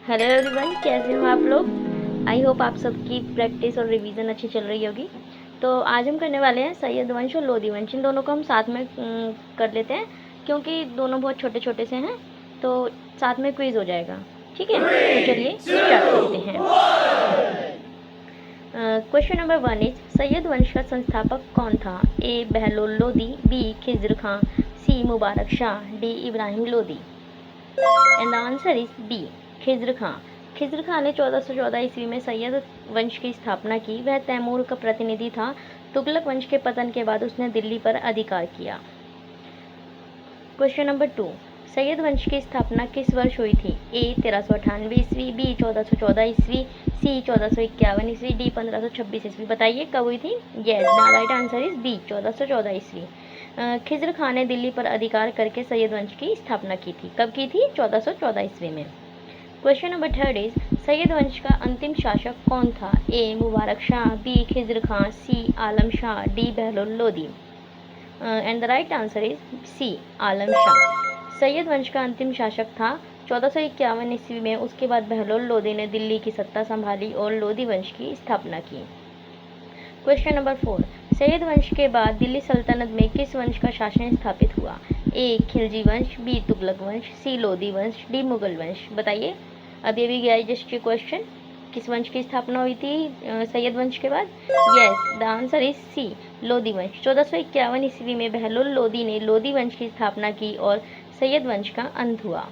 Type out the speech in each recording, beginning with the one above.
Hello everyone, कैसे हो आप लोग। आई होप आप सबकी प्रैक्टिस और रिवीजन अच्छी चल रही होगी। तो आज हम करने वाले हैं सैयद वंश और लोधी वंश। इन दोनों को हम साथ में कर लेते हैं क्योंकि दोनों बहुत छोटे छोटे से हैं, तो साथ में क्विज हो जाएगा। ठीक है, तो चलिए स्टार्ट करते हैं। क्वेश्चन नंबर 1 इज सैयद वंश का संस्थापक कौन था। A Bahlol Lodhi, B Khizr Khan, C Mubarak Shah, D Ibrahim Lodi. And the answer is B Khizr Khan. Khizr Khan ने 1414 ईस्वी में सैयद वंश की स्थापना की। वह तैमूर का प्रतिनिधि था। तुगलक वंश के पतन के बाद उसने दिल्ली पर अधिकार किया। क्वेश्चन नंबर 2, सैयद वंश की स्थापना किस वर्ष हुई थी। ए 1398 ईस्वी, बी 1414 ईस्वी, सी 1451 ईस्वी, डी 1526 ईस्वी। बताइए कब हुई थी। Yes, the right answer is B 1414 ईस्वी। खिज्र खां ने दिल्ली पर अधिकार करके सैयद वंश की स्थापना की थी। कब की थी। 1414 ईस्वी में। क्वेश्चन नंबर 3 इज सैयद वंश का अंतिम शासक कौन था। A Mubarak Shah, B Khizr Khan, C Alam Shah, D Bahlol Lodi. And the right answer is C Alam Shah. Sayyid वंश का अंतिम शासक था 1451 ईस्वी में। उसके बाद बहलोल लोधी ने दिल्ली की सत्ता संभाली और लोधी वंश की स्थापना की। क्वेश्चन नंबर 4, सैयद वंश के बाद दिल्ली सल्तनत में किस वंश का शासन स्थापित हुआ। ए खिलजी वंश, बी तुगलक वंश, सी लोधी वंश, डी मुगल वंश। बताइए, अभी अभी गया जस्ट क्वेश्चन, किस वंश की स्थापना हुई थी सैयद वंश के बाद। Yes, the answer is C Lodhi वंश। 1451 ईस्वी में बहलोल लोधी ने लोधी वंश की स्थापना की और सैयद वंश का अंत हुआ।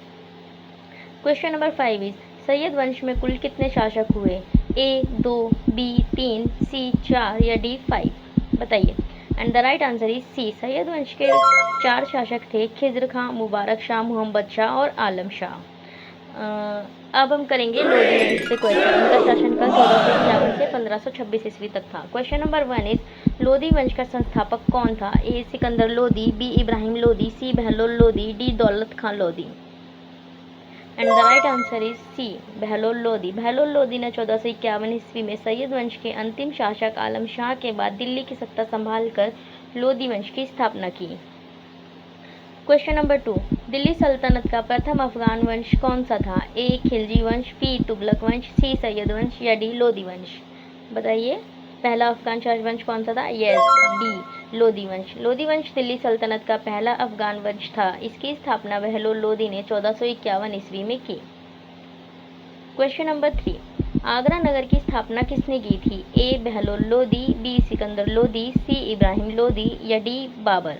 क्वेश्चन नंबर 5 इज सैयद वंश में कुल कितने शासक हुए। ए 2, बी 3, सी 4 या डी 5। बताइए। And the right answer is C Sayyid वंश के 4 शासक थे, खिज्र खां, मुबारक शाह, मोहम्मद शाह और आलम शाह। अब हम करेंगे लोधी वंश से क्वेश्चन। उनका शासनकाल 1451 से 1526 ईस्वी तक था। क्वेश्चन नंबर 1 इज लोधी वंश का संस्थापक कौन था। A Sikandar Lodi, B Ibrahim Lodi, C Bahlol Lodi, D Daulat Khan Lodi. And the right answer is C Bahlol Lodi. Bahlol Lodi ने 1451 ईस्वी में सैयद वंश के अंतिम शासक आलम शाह के बाद दिल्ली की सत्ता संभालकर लोधी वंश की स्थापना की। क्वेश्चन नंबर 2, दिल्ली सल्तनत का प्रथम अफगान वंश कौन सा था। ए खिलजी वंश, बी तुगलक वंश, सी सैयद वंश या डी लोधी वंश। बताइए, पहला अफगान वंश कौन सा था। यस, डी लोधी वंश। लोधी वंश दिल्ली सल्तनत का पहला अफगान वंश था। इसकी स्थापना बहलोल लोधी ने 1451 ईस्वी में की। क्वेश्चन नंबर 3, आगरा नगर की स्थापना किसने की थी। A Bahlol Lodhi, B Sikandar Lodhi, C Ibrahim Lodhi या D Babur.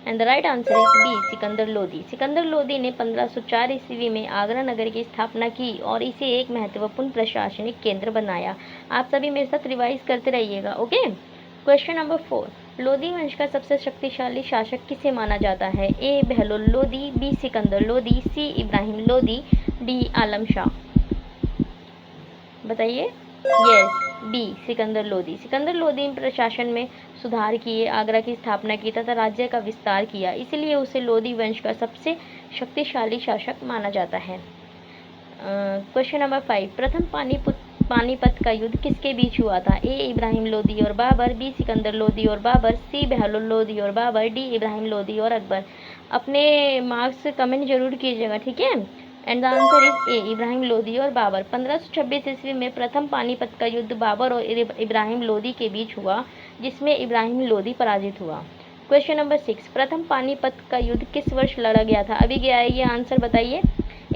And the right answer is B Sikandar Lodhi. Sikandar Lodhi ने 1504 ईस्वी में आगरा नगर की स्थापना की और इसे एक महत्वपूर्ण प्रशासनिक केंद्र बनाया। आप सभी मेरे साथ रिवाइज करते रहिएगा, ओके। क्वेश्चन नंबर 4, लोधी वंश का सबसे शक्तिशाली शासक किसे माना जाता है। A Bahlol Lodhi, B Sikandar Lodhi, C Ibrahim Lodi, D Alam Shah. बताइए। Yes, B Sikandar Lodhi. सिकंदर लोधी प्रशासन में सुधार किए, आगरा की स्थापना की तथा राज्य का विस्तार किया, इसलिए उसे लोधी वंश का सबसे शक्तिशाली शासक माना जाता है। क्वेश्चन नंबर 5, प्रथम पानीपत का युद्ध किसके बीच हुआ था। ए इब्राहिम लोधी और बाबर, बी सिकंदर लोधी और बाबर, सी बहलोल लोधी और बाबर, डी इब्राहिम लोधी और अकबर। अपने मार्क्स कमेंट जरूर कीजिएगा, ठीक है। एंड द आंसर इज ए इब्राहिम लोधी और बाबर। 1526 ईस्वी में प्रथम पानीपत का युद्ध बाबर और इब्राहिम लोधी के बीच हुआ, जिसमें इब्राहिम लोधी पराजित हुआ। क्वेश्चन नंबर 6, प्रथम पानीपत का युद्ध किस वर्ष लड़ा गया था। अभी गया है ये आंसर, बताइए।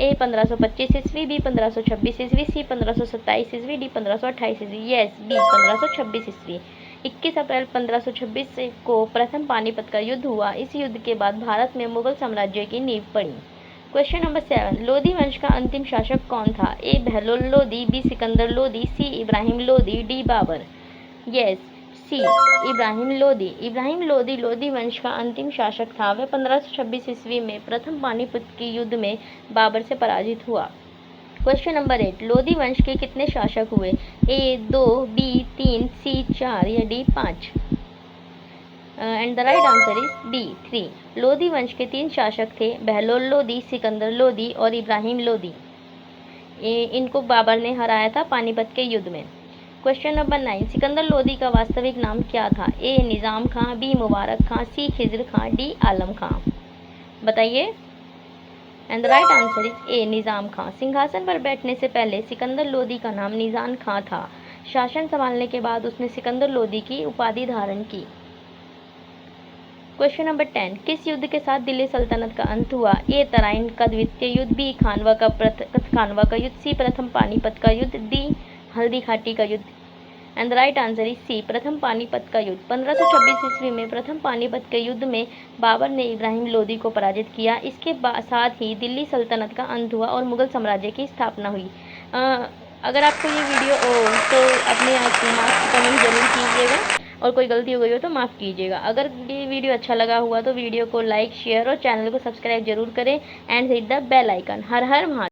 ए 1525 ईस्वी, बी 1526 ईस्वी, सी 1527 ईस्वी, डी 1528 ईस्वी। यस, बी 1526 ईस्वी। 21 अप्रैल 1526 को प्रथम पानीपत का युद्ध हुआ। इस युद्ध के बाद भारत में मुगल साम्राज्य की नींव पड़ी। क्वेश्चन नंबर 7, लोधी वंश का अंतिम शासक कौन था। A Bahlol Lodhi, B Sikandar Lodhi, C Ibrahim Lodi, D Babar. Yes, सी इब्राहिम लोधी। इब्राहिम लोधी लोधी वंश का अंतिम शासक था। वह 1526 ईस्वी में प्रथम पानीपत के युद्ध में बाबर से पराजित हुआ। क्वेश्चन नंबर 8, लोधी वंश के कितने शासक हुए। ए 2, बी 3, सी 4 या D 5। And the right answer is B 3। Lodhi वंश के 3 शासक थे, बहलोल लोधी, सिकंदर लोधी और इब्राहिम लोधी। इनको बाबर ने हराया था पानीपत के युद्ध में। क्वेश्चन नंबर 9, सिकंदर लोधी का वास्तविक नाम क्या था। A Nizam Khan, B Mubarak Khan, C Khizr Khan, D Alam Khan. बताइए। And the right answer is A Nizam Khan. सिंहासन पर बैठने से पहले सिकंदर लोदी का नाम निज़ाम खां था। शासन संभालने के बाद उसने सिकंदर लोदी की उपाधि धारण की। क्वेश्चन नंबर 10, किस युद्ध के साथ दिल्ली सल्तनत का अंत हुआ? ए तराइन का द्वितीय युद्ध, बी खानवा का युद्ध, सी प्रथम पानीपत का युद्ध, डी हल्दी घाटी का युद्ध। And the right answer is C प्रथम पानीपत का युद्ध। 1526 ईस्वी में प्रथम पानीपत के युद्ध में बाबर ने इब्राहिम लोदी को पराजित किया। इसके साथ ही दिल्ली सल्तनत का अंत हुआ और मुगल साम्राज्य की स्थापना हुई। अगर आपको ये वीडियो तो अपने मार्क्स कमेंट जरूर कीजिएगा और कोई गलती हो गई हो तो माफ़ कीजिएगा। अगर ये वीडियो अच्छा लगा हुआ तो वीडियो को लाइक, शेयर और चैनल को सब्सक्राइब जरूर करें and hit the bell icon. Har Har Mahadev.